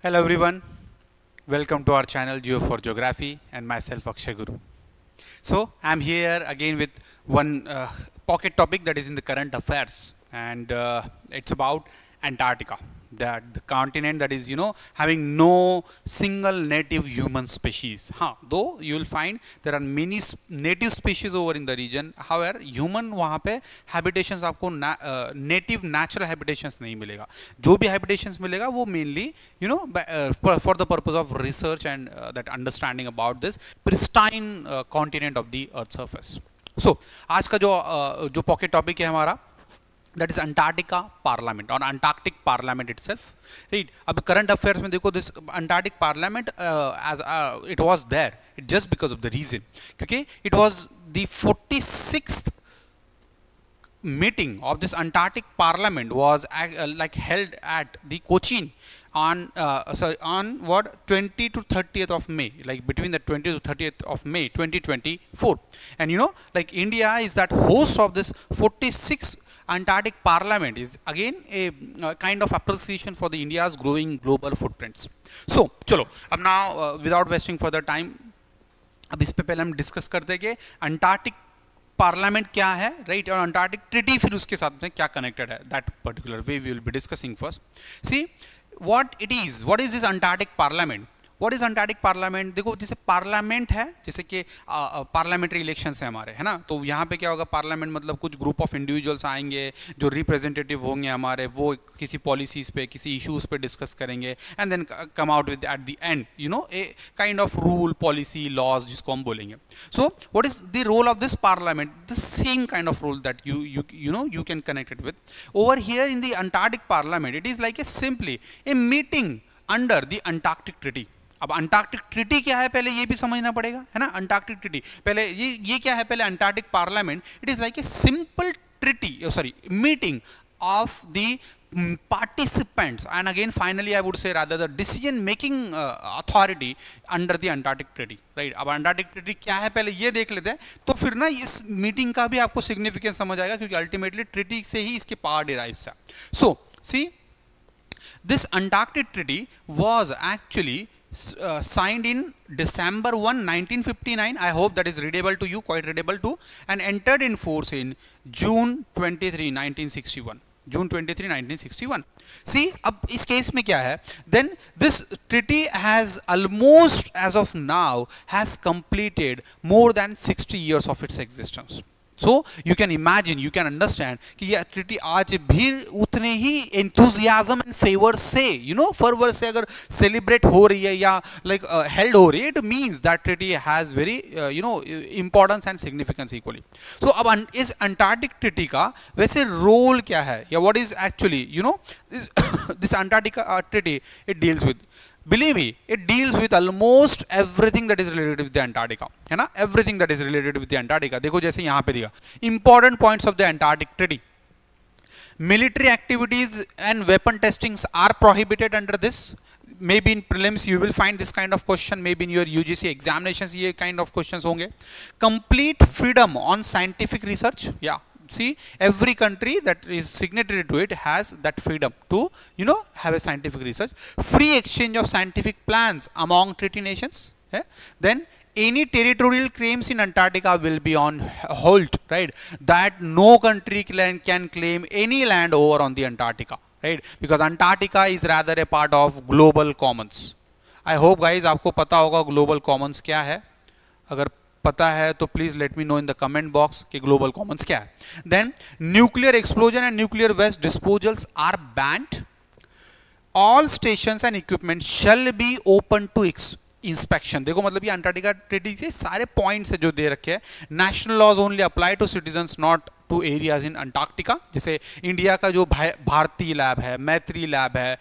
Hello everyone, welcome to our channel Geo for Geography and myself Akshay Guru. So I'm here again with one pocket topic that is in the current affairs, and it's about Antarctica, that the continent that is having no single native human species. Though you will find there are many native species over in the region, however human वहाँ पे habitations आपको native natural habitations नहीं मिलेगा. जो भी habitations मिलेगा वो mainly for the purpose of research and that understanding about this pristine continent of the earth surface. So आज का जो pocket topic है हमारा, that is Antarctica Parliament or Antarctic Parliament itself, right? अब current affairs में देखो, this Antarctic Parliament as it was there just because of the reason, क्योंकि it was the 46th meeting of this Antarctic Parliament was like held at the Cochin on on what 20 to 30th of May, like between the 20th to 30th of May 2024, and like India is that host of this 46th Antarctic Parliament is again a kind of appreciation for the India's growing global footprints. So चलो अब now without wasting further time, अब इस पे पहले हम discuss करते हैं कि अंटार्कटिक पार्लियामेंट क्या है, राइट, और अंटार्कटिक ट्रीटी फिर उसके साथ में क्या कनेक्टेड है, that particular way we will be discussing first. See what is this Antarctic parliament. What is Antarctic parliament? देखो, जैसे पार्लियामेंट है, जैसे कि पार्लियामेंट्री इलेक्शंस है हमारे, है ना, तो यहाँ पे क्या होगा, पार्लियामेंट मतलब कुछ ग्रुप ऑफ इंडिविजुअल्स आएंगे जो रिप्रेजेंटेटिव होंगे हमारे, वो किसी पॉलिसीज पे किसी इश्यूज पे डिस्कस करेंगे and then come out with at the end a kind of rule policy laws जिसको हम बोलेंगे. So what is the role of this parliament? The same kind of role that you can connect it with. Over here in the Antarctic Parliament, it is like a simply a meeting under the Antarctic Treaty. अब Antarctic treaty क्या है पहले ये भी समझना पड़ेगा, है ना. अंटार्कटिक ट्रीटी पहले ये क्या है, पहले Antarctic parliament, it is like a simple treaty, sorry meeting of the participants, and again finally I would say rather the decision making authority under the Antarctic Treaty, right. अब Antarctic treaty क्या है पहले ये देख लेते हैं, तो फिर ना इस मीटिंग का भी आपको सिग्निफिकेंस समझ आएगा, क्योंकि अल्टीमेटली ट्रीटी से ही इसके पावर डिराइव्स है. सो सी this Antarctic Treaty was actually signed in December 1, 1959. I hope that is readable to you, quite readable too, and entered in force in June 23, 1961. June 23, 1961. See, अब इस case में क्या है, then this treaty has almost as of now has completed more than 60 years of its existence. So you can imagine, you can understand कि यह treaty आज भी उतने ही enthusiasm and favor से fervor से अगर सेलिब्रेट हो रही है या like held हो रही है, it means that treaty has very importance and significance equally. So अब इस अंटार्कटिक ट्रीटी का वैसे रोल क्या है, या what is actually this Antarctica treaty it deals with. Believe me, it deals with almost everything that is related with the Antarctica, है ना, everything that is related with the Antarctica. देखो जैसे यहाँ पे दिया important points of the Antarctic Treaty. Military activities and weapon testings are prohibited under this. Maybe in prelims you will find this kind of question, maybe in your UGC examinations ये kind of questions होंगे. Complete freedom on scientific research, yeah. See, every country that is signatory to it has that freedom to have a scientific research. Free exchange of scientific plans among treaty nations. Then any territorial claims in Antarctica will be on hold, right, that no country can claim any land over on the Antarctica, right, because Antarctica is rather a part of global commons. I hope guys आपको पता होगा global commons क्या है. अगर पता है तो please let me know in the comment box कि ग्लोबल कॉमन्स क्या है. Then nuclear explosion and nuclear waste disposals are banned. All stations and equipment shall be open to inspection. देखो मतलब ये अंटार्कटिका ट्रीटी से सारे पॉइंट्स है जो दे रखे हैं. National laws only apply to citizens not to areas in Antarctica. जैसे इंडिया का जो भारती लैब है, मैत्री लैब है,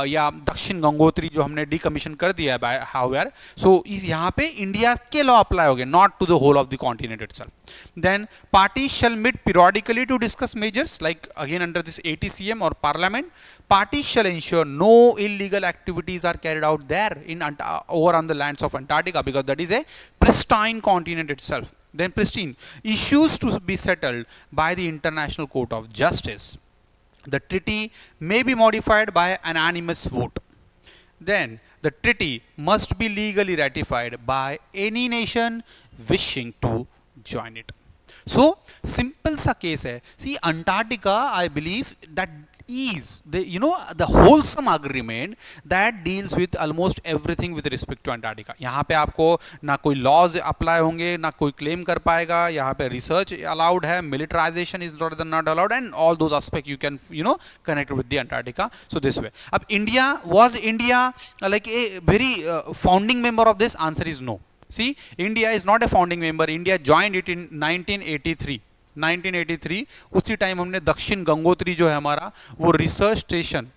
या दक्षिण गंगोत्री जो हमने डीकमीशन कर दिया है हाउएवर, सो यहाँ पे इंडिया के लॉ अप्लाई हो गए, not to the whole of the continent itself. Then parties shall meet periodically to discuss measures, like again under this ATCM or Parliament. Parties shall ensure no illegal activities are carried out there in over on the lands of Antarctica, because that is a pristine continent itself. Then pristine issues to be settled by the International Court of Justice. The treaty may be modified by an unanimous vote. then the treaty must be legally ratified by any nation wishing to join it. So simple sa case hai. See, Antarctica, I believe that is the wholesome agreement that deals with almost everything with respect to Antarctica. यहाँ पे आपको ना कोई laws apply होंगे, ना कोई claim कर पाएगा, यहाँ पे research allowed है, militarization is not allowed, and all those aspects you can connect with the Antarctica. So this way. अब was India like a very founding member of this? Answer is no. See, India is not a founding member. India joined it in 1983. 1983 उसी time हमने दक्षिण गंगोत्री जो है हमारा वो research station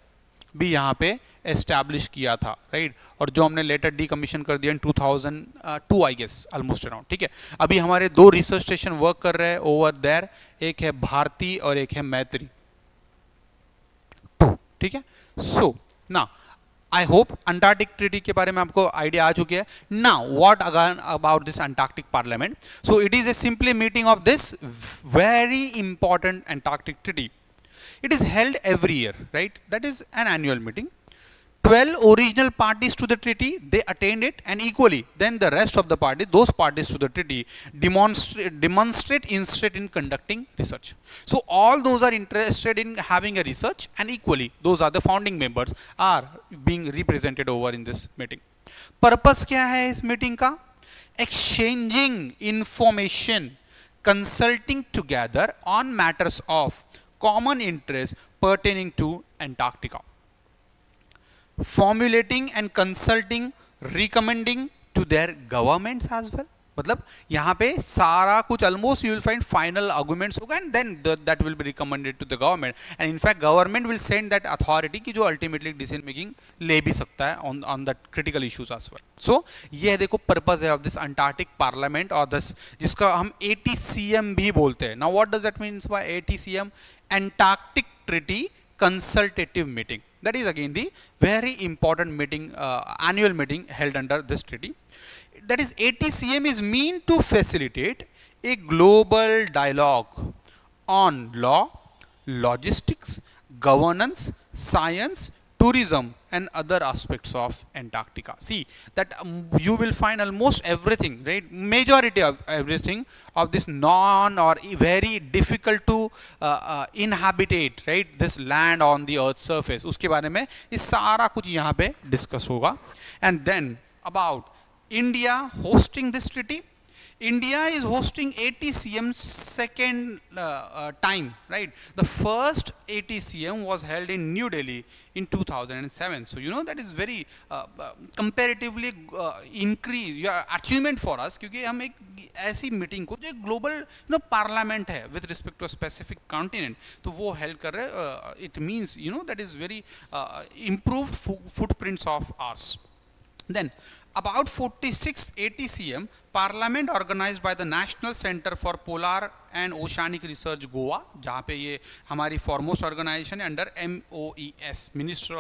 भी यहाँ पे एस्टैब्लिश किया था, राइट, और जो हमने लेटर डीकमीशन कर दिया इन 2002 आई गेस ऑलमोस्ट अराउंड. ठीक है, अभी हमारे 2 रिसर्च स्टेशन वर्क कर रहे हैं ओवर देयर, एक है भारती और एक है मैत्री 2. ठीक है, सो ना I hope Antarctic Treaty के बारे में आपको आइडिया आ चुकी है. Now what again about this Antarctic Parliament? So it is a simply meeting of this very important Antarctic Treaty. It is held every year, right? That is an annual meeting. 12 original parties to the treaty, they attained it, and equally then the rest of the parties, those parties to the treaty demonstrate interest in conducting research. So all those are interested in having a research, and equally those are the founding members are being represented over in this meeting. Purpose क्या है इस meeting का? Exchanging information, consulting together on matters of common interest pertaining to Antarctica, formulating and consulting, recommending to their governments as well. मतलब यहाँ पे सारा कुछ almost you will find final arguments होगा, and then that will be recommended to the government, and in fact government will send that authority की जो ultimately decision making ले भी सकता है on that critical issues as well. So ये देखो purpose है of this Antarctic Parliament और this जिसका हम ATCM भी बोलते हैं. Now what does that mean by ATCM? Antarctic Treaty Consultative Meeting. That is again the very important meeting, annual meeting held under this treaty. That is, ATCM is meant to facilitate a global dialogue on law, logistics, governance, science, tourism, and other aspects of Antarctica. See that you will find almost everything, right? Majority of everything of this non or very difficult to inhabitate, right? This land on the Earth's surface. उसके बारे में ये सारा कुछ यहाँ पे discuss होगा. And then about India hosting this treaty. India is hosting ATCM second time, right? The first ATCM was held in New Delhi in 2007. So that is very comparatively increase achievement for us, क्योंकि हम एक ऐसी meeting को जो global parliament है with respect to a specific continent, तो वो held कर रहे. It means that is very improved footprints of ours. Then about 46th ATCM Parliament organized by the National Center for Polar and Oceanic Research Goa, जहाँ पे ये हमारी foremost organization है under MOES, Ministry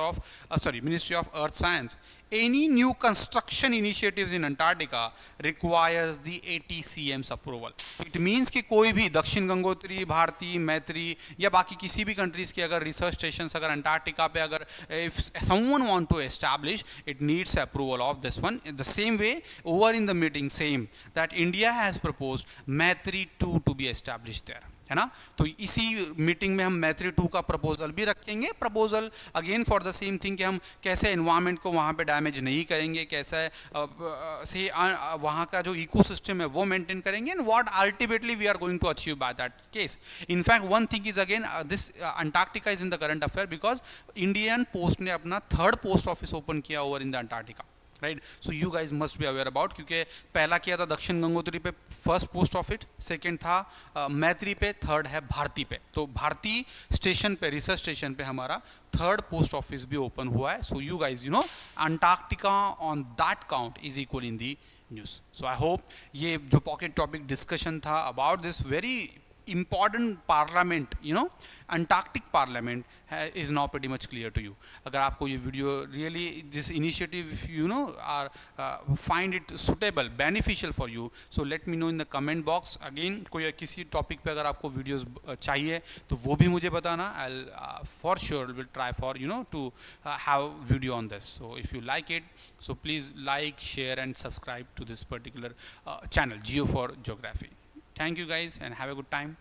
of Earth Science. Any new construction initiatives in Antarctica requires the ATCM's approval. It means कि कोई भी दक्षिण गंगोत्री, भारती, मैत्री या बाकी किसी भी countries के अगर research stations अगर Antarctica पे अगर if someone want to establish, it needs approval of this one. In the same way, over in the meeting same that India has proposed Maitri 2 to be established there, है ना. तो इसी meeting में हम मैत्री 2 का प्रपोजल भी रखेंगे. Proposal again for the same thing कि हम कैसे एनवायरनमेंट को वहाँ पे डैमेज नहीं करेंगे, कैसे से वहाँ का जो इकोसिस्टम है वो मेंटेन करेंगे, and what ultimately we are going to achieve by that case. In fact one thing is again this Antarctica is in the current affair because Indian post ने अपना 3rd पोस्ट ऑफिस ओपन किया over in the Antarctica, right. So you guys must be aware about, क्योंकि पहला किया था दक्षिण गंगोत्री पे 1st post office, second था मैत्री पे, 3rd है भारती पे. तो भारती स्टेशन पे, रिसर्च स्टेशन पे हमारा 3rd पोस्ट ऑफिस भी ओपन हुआ है. सो you guys Antarctica on that count is equal in the news. So I hope ये जो पॉकेट टॉपिक डिस्कशन था about this very important parliament, you know, Antarctic parliament is now pretty much clear to you. अगर आपको ये video really this initiative, if you know are find it suitable, beneficial for you, so let me know in the comment box. Again, कोई किसी topic पे अगर आपको videos चाहिए तो वो भी मुझे बताना. I'll for sure will try for, you know, to have video on this. So if you like it, so please like, share and subscribe to this particular channel, Geo for Geography. Thank you guys and have a good time.